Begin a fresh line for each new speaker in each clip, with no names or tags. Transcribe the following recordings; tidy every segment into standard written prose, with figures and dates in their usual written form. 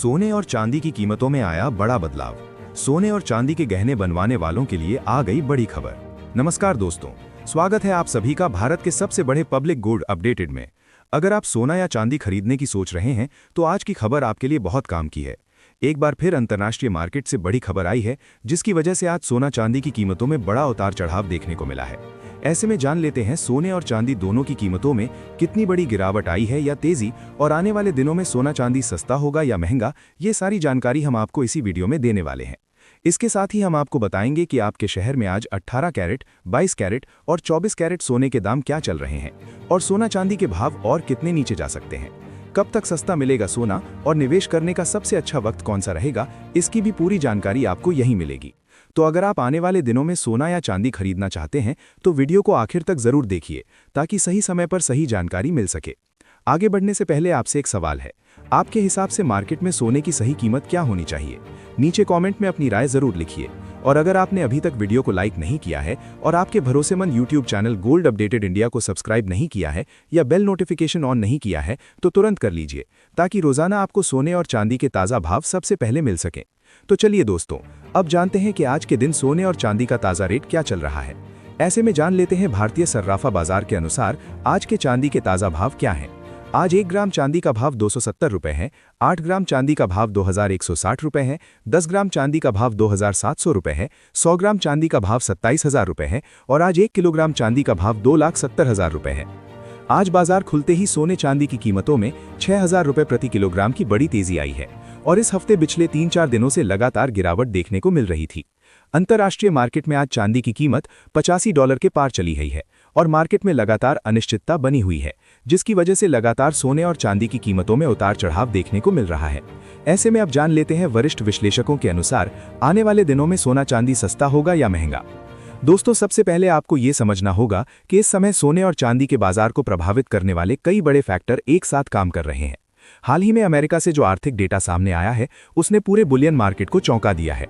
सोने और चांदी की कीमतों में आया बड़ा बदलाव। सोने और चांदी के गहने बनवाने वालों के लिए आ गई बड़ी खबर। नमस्कार दोस्तों, स्वागत है आप सभी का भारत के सबसे बड़े पब्लिक गोल्ड अपडेटेड में। अगर आप सोना या चांदी खरीदने की सोच रहे हैं तो आज की खबर आपके लिए बहुत काम की है। एक बार फिर अंतर्राष्ट्रीय मार्केट से बड़ी खबर आई है, जिसकी वजह से आज सोना चांदी की कीमतों में बड़ा उतार चढ़ाव देखने को मिला है। ऐसे में जान लेते हैं सोने और चांदी दोनों की कीमतों में कितनी बड़ी गिरावट आई है या तेजी, और आने वाले दिनों में सोना चांदी सस्ता होगा या महंगा। ये सारी जानकारी हम आपको इसी वीडियो में देने वाले हैं। इसके साथ ही हम आपको बताएंगे कि आपके शहर में आज 18 कैरेट, 22 कैरेट और 24 कैरेट सोने के दाम क्या चल रहे हैं, और सोना चांदी के भाव और कितने नीचे जा सकते हैं। कब तक सस्ता मिलेगा सोना, और निवेश करने का सबसे अच्छा वक्त कौन सा रहेगा, इसकी भी पूरी जानकारी आपको यहीं मिलेगी। तो अगर आप आने वाले दिनों में सोना या चांदी खरीदना चाहते हैं तो वीडियो को आखिर तक जरूर देखिए, ताकि सही समय पर सही जानकारी मिल सके। आगे बढ़ने से पहले आपसे एक सवाल है, आपके हिसाब से मार्केट में सोने की सही कीमत क्या होनी चाहिए? नीचे कमेंट में अपनी राय जरूर लिखिए। और अगर आपने अभी तक वीडियो को लाइक नहीं किया है और आपके भरोसेमंद YouTube channel gold updated India को सब्सक्राइब नहीं किया है या बेल नोटिफिकेशन ऑन नहीं किया है तो तुरंत कर लीजिए, ताकि रोजाना आपको सोने और चांदी के ताज़ा भाव सबसे पहले मिल सके। तो चलिए दोस्तों, अब जानते हैं कि आज के दिन सोने और चांदी का ताज़ा रेट क्या चल रहा है। ऐसे में जान लेते हैं भारतीय सर्राफा बाजार के अनुसार आज के चांदी के ताज़ा भाव क्या हैं। आज 1 ग्राम चांदी का भाव 270 रुपये है, 8 ग्राम चांदी का भाव 2160 रुपये है, 10 ग्राम चांदी का भाव 2700 रुपये है, 100 ग्राम चांदी का भाव 27,000 रुपये है, और आज 1 किलोग्राम चांदी का भाव 2,70,000 रुपये है। आज बाजार खुलते ही सोने चांदी की कीमतों में 6,000 रुपये प्रति किलोग्राम की बड़ी तेजी आई है, और इस हफ्ते पिछले 3-4 दिनों से लगातार गिरावट देखने को मिल रही थी। अंतर्राष्ट्रीय मार्केट में आज चांदी की कीमत $85 के पार चली गई है, और मार्केट में लगातार अनिश्चितता बनी हुई है, जिसकी वजह से लगातार सोने और चांदी की कीमतों में उतार चढ़ाव देखने को मिल रहा है। ऐसे में अब जान लेते हैं वरिष्ठ विश्लेषकों के अनुसार आने वाले दिनों में सोना चांदी सस्ता होगा या महंगा। दोस्तों, सबसे पहले आपको ये समझना होगा कि इस समय सोने और चांदी के बाजार को प्रभावित करने वाले कई बड़े फैक्टर एक साथ काम कर रहे हैं। हाल ही में अमेरिका से जो आर्थिक डेटा सामने आया है उसने पूरे बुलियन मार्केट को चौंका दिया है।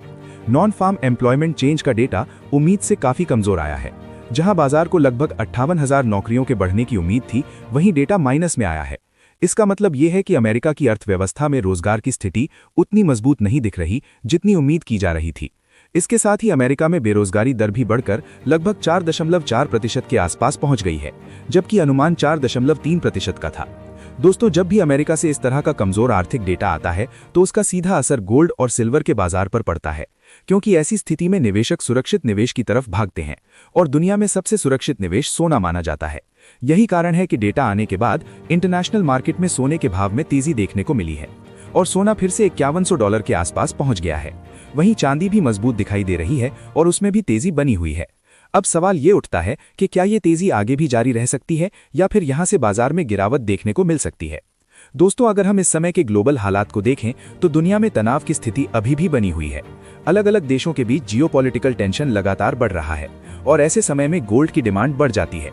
नॉन फार्म एम्प्लॉयमेंट चेंज का डेटा उम्मीद से काफी कमजोर आया है। जहां बाजार को लगभग 58,000 नौकरियों के बढ़ने की उम्मीद थी, वहीं डेटा माइनस में आया है। इसका मतलब ये है कि अमेरिका की अर्थव्यवस्था में रोजगार की स्थिति उतनी मजबूत नहीं दिख रही जितनी उम्मीद की जा रही थी। इसके साथ ही अमेरिका में बेरोजगारी दर भी बढ़कर लगभग 4.4% के आसपास पहुंच गई है, जबकि अनुमान 4.3% का था। दोस्तों, जब भी अमेरिका से इस तरह का कमजोर आर्थिक डेटा आता है तो उसका सीधा असर गोल्ड और सिल्वर के बाजार पर पड़ता है, क्योंकि ऐसी स्थिति में निवेशक सुरक्षित निवेश की तरफ भागते हैं, और दुनिया में सबसे सुरक्षित निवेश सोना माना जाता है। यही कारण है कि डेटा आने के बाद इंटरनेशनल मार्केट में सोने के भाव में तेजी देखने को मिली है, और सोना फिर से $5100 के आसपास पहुंच गया है। वहीं चांदी भी मजबूत दिखाई दे रही है और उसमें भी तेजी बनी हुई है। अब सवाल ये उठता है कि क्या ये तेजी आगे भी जारी रह सकती है, या फिर यहां से बाजार में गिरावट देखने को मिल सकती है। दोस्तों, अगर हम इस समय के ग्लोबल हालात को देखें तो दुनिया में तनाव की स्थिति अभी भी बनी हुई है। अलग अलग देशों के बीच जियोपॉलिटिकल टेंशन लगातार बढ़ रहा है, और ऐसे समय में गोल्ड की डिमांड बढ़ जाती है।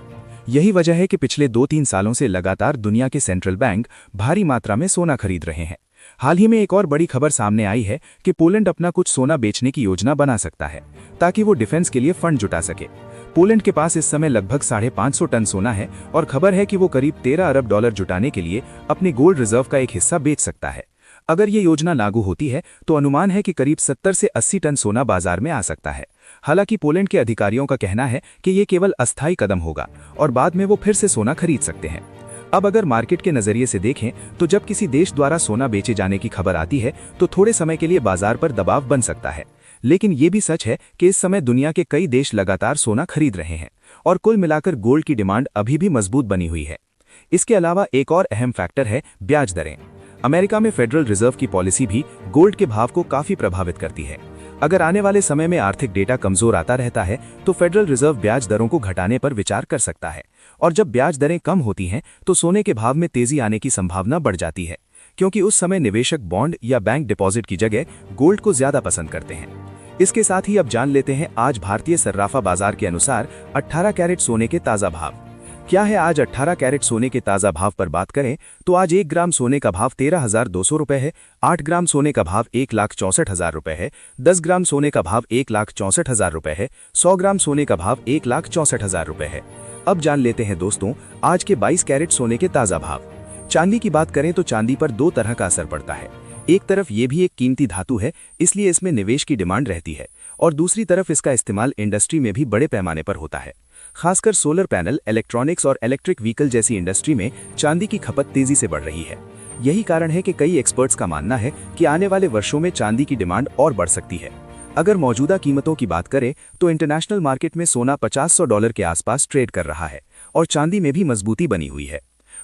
यही वजह है कि पिछले 2-3 सालों से लगातार दुनिया के सेंट्रल बैंक भारी मात्रा में सोना खरीद रहे हैं। हाल ही में एक और बड़ी खबर सामने आई है कि पोलैंड अपना कुछ सोना बेचने की योजना बना सकता है, ताकि वो डिफेंस के लिए फंड जुटा सके। पोलैंड के पास इस समय लगभग 550 टन सोना है, और खबर है कि वो करीब $13 अरब जुटाने के लिए अपने गोल्ड रिजर्व का एक हिस्सा बेच सकता है। अगर ये योजना लागू होती है तो अनुमान है कि करीब 70 से 80 टन सोना बाजार में आ सकता है। हालांकि पोलैंड के अधिकारियों का कहना है कि ये केवल अस्थायी कदम होगा, और बाद में वो फिर से सोना खरीद सकते हैं। अब अगर मार्केट के नजरिए से देखें तो जब किसी देश द्वारा सोना बेचे जाने की खबर आती है तो थोड़े समय के लिए बाजार पर दबाव बन सकता है, लेकिन ये भी सच है कि इस समय दुनिया के कई देश लगातार सोना खरीद रहे हैं, और कुल मिलाकर गोल्ड की डिमांड अभी भी मजबूत बनी हुई है। इसके अलावा एक और अहम फैक्टर है ब्याज दरें। अमेरिका में फेडरल रिजर्व की पॉलिसी भी गोल्ड के भाव को काफी प्रभावित करती है। अगर आने वाले समय में आर्थिक डेटा कमजोर आता रहता है तो फेडरल रिजर्व ब्याज दरों को घटाने पर विचार कर सकता है, और जब ब्याज दरें कम होती हैं तो सोने के भाव में तेजी आने की संभावना बढ़ जाती है, क्योंकि उस समय निवेशक बॉन्ड या बैंक डिपॉजिट की जगह गोल्ड को ज्यादा पसंद करते हैं। इसके साथ ही अब जान लेते हैं आज भारतीय सर्राफा बाजार के अनुसार 18 कैरेट सोने के ताजा भाव क्या है। आज 18 कैरेट सोने के ताजा भाव पर बात करें तो आज 1 ग्राम सोने का भाव 13,200 रुपये है, 8 ग्राम सोने का भाव 1,64,000 रुपये है, 10 ग्राम सोने का भाव 1,64,000 रुपये है, 100 ग्राम सोने का भाव 1,64,000 रुपये है। अब जान लेते हैं दोस्तों आज के 22 कैरेट सोने के ताजा भाव। चांदी की बात करें तो चांदी पर दो तरह का असर पड़ता है।
एक तरफ ये भी एक कीमती धातु है, इसलिए इसमें निवेश की डिमांड रहती है, और दूसरी तरफ इसका इस्तेमाल इंडस्ट्री में भी बड़े पैमाने पर होता है। खासकर सोलर पैनल, इलेक्ट्रॉनिक्स और इलेक्ट्रिक व्हीकल जैसी इंडस्ट्री में चांदी की खपत तेजी से बढ़ रही है। यही कारण है कि कई एक्सपर्ट्स का मानना है कि आने वाले वर्षों में चांदी की डिमांड और बढ़ सकती है। अगर मौजूदा कीमतों की बात करें तो इंटरनेशनल मार्केट में सोना $50-100 के आसपास ट्रेड कर रहा है और चांदी में भी मजबूती बनी हुई है।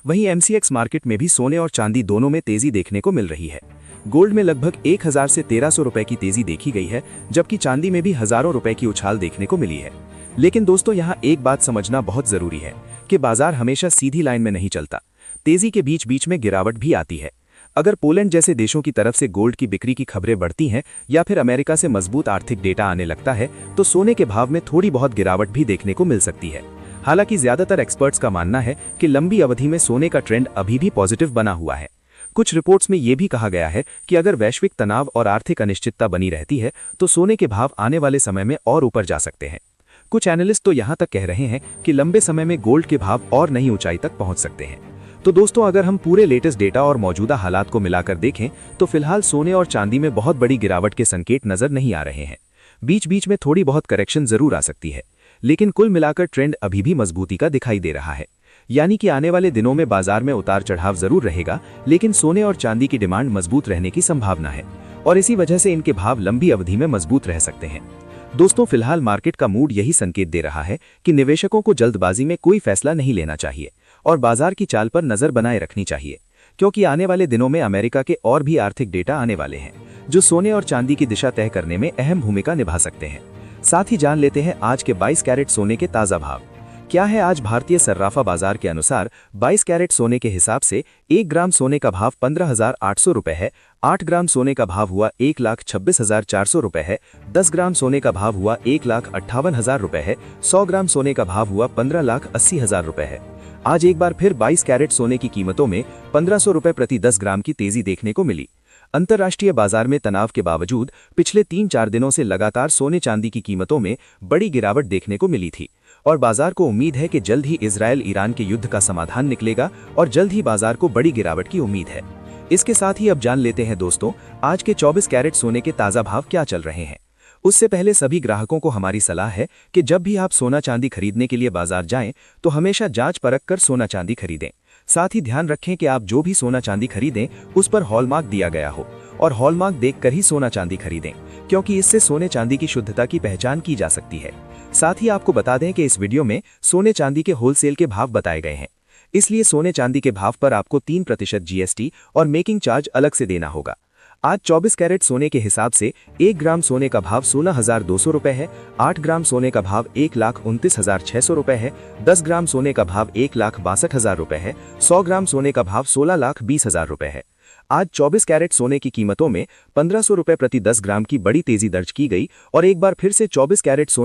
वहीं MCX मार्केट में भी सोने और चांदी दोनों में तेजी देखने को मिल रही है। गोल्ड में लगभग 1000 से 1300 रुपए की तेजी देखी गई है, जबकि चांदी में भी हजारों रुपए की उछाल देखने को मिली है। लेकिन दोस्तों, यहाँ एक बात समझना बहुत जरूरी है कि बाजार हमेशा सीधी लाइन में नहीं चलता। तेजी के बीच बीच में गिरावट भी आती है। अगर पोलैंड जैसे देशों की तरफ से गोल्ड की बिक्री की खबरें बढ़ती हैं या फिर अमेरिका से मजबूत आर्थिक डेटा आने लगता है तो सोने के भाव में थोड़ी बहुत गिरावट भी देखने को मिल सकती है। हालांकि ज्यादातर एक्सपर्ट्स का मानना है कि लंबी अवधि में सोने का ट्रेंड अभी भी पॉजिटिव बना हुआ है। कुछ रिपोर्ट्स में यह भी कहा गया है कि अगर वैश्विक तनाव और आर्थिक अनिश्चितता बनी रहती है तो सोने के भाव आने वाले समय में और ऊपर जा सकते हैं। कुछ एनालिस्ट तो यहां तक कह रहे हैं कि लंबे समय में गोल्ड के भाव और नई ऊंचाई तक पहुंच सकते हैं। तो दोस्तों, अगर हम पूरे लेटेस्ट डेटा और मौजूदा हालात को मिलाकर देखें तो फिलहाल सोने और चांदी में बहुत बड़ी गिरावट के संकेत नजर नहीं आ रहे हैं। बीच बीच में थोड़ी बहुत करेक्शन जरूर आ सकती है, लेकिन कुल मिलाकर ट्रेंड अभी भी मजबूती का दिखाई दे रहा है। यानी कि आने वाले दिनों में बाजार में उतार चढ़ाव जरूर रहेगा, लेकिन सोने और चांदी की डिमांड मजबूत रहने की संभावना है और इसी वजह से इनके भाव लंबी अवधि में मजबूत रह सकते हैं। दोस्तों, फिलहाल मार्केट का मूड यही संकेत दे रहा है कि निवेशकों को जल्दबाजी में कोई फैसला नहीं लेना चाहिए और बाजार की चाल पर नजर बनाए रखनी चाहिए, क्योंकि आने वाले दिनों में अमेरिका के और भी आर्थिक डेटा आने वाले हैं जो सोने और चांदी की दिशा तय करने में अहम भूमिका निभा सकते हैं। साथ ही जान लेते हैं आज के 22 कैरेट सोने के ताजा भाव क्या है। आज भारतीय सर्राफा बाजार के अनुसार 22 कैरेट सोने के हिसाब से 1 ग्राम सोने का भाव 15,800 रुपए है। 8 ग्राम सोने का भाव हुआ 1,26,400 रुपए है। 10 ग्राम सोने का भाव हुआ 1,58,000 रुपए है। 100 ग्राम सोने का भाव हुआ 15,80,000 रुपए है। आज एक बार फिर 22 कैरेट सोने की कीमतों में 1500 रुपए प्रति 10 ग्राम की तेजी देखने को मिली। अंतर्राष्ट्रीय बाजार में तनाव के बावजूद पिछले 3-4 दिनों से लगातार सोने चांदी की कीमतों में बड़ी गिरावट देखने को मिली थी और बाजार को उम्मीद है कि जल्द ही इजरायल ईरान के युद्ध का समाधान निकलेगा और जल्द ही बाजार को बड़ी गिरावट की उम्मीद है। इसके साथ ही अब जान लेते हैं दोस्तों, आज के 24 कैरेट सोने के ताजा भाव क्या चल रहे हैं। उससे पहले सभी ग्राहकों को हमारी सलाह है कि जब भी आप सोना चांदी खरीदने के लिए बाजार जाएं तो हमेशा जांच परख कर सोना चांदी खरीदें। साथ ही ध्यान रखें कि आप जो भी सोना चांदी खरीदें उस पर हॉलमार्क दिया गया हो और हॉलमार्क देखकर ही सोना चांदी खरीदें, क्योंकि इससे सोने चांदी की शुद्धता की पहचान की जा सकती है। साथ ही आपको बता दें कि इस वीडियो में सोने चांदी के होलसेल के भाव बताए गए हैं, इसलिए सोने चांदी के भाव पर आपको 3% GST और मेकिंग चार्ज अलग से देना होगा। आज 24 कैरेट सोने के हिसाब से 1 ग्राम सोने का भाव 16,200 रुपए है। 8 ग्राम सोने का भाव 1,29,600 रुपए है। 10 ग्राम सोने का भाव 1,62,000 रुपए है। 100 ग्राम सोने का भाव 16,20,000 रुपए है। आज 24 कैरेट सोने की कीमतों में 1500 रुपए प्रति 10 ग्राम की बड़ी तेजी दर्ज की गई और एक बार फिर से 24 कैरेट सोने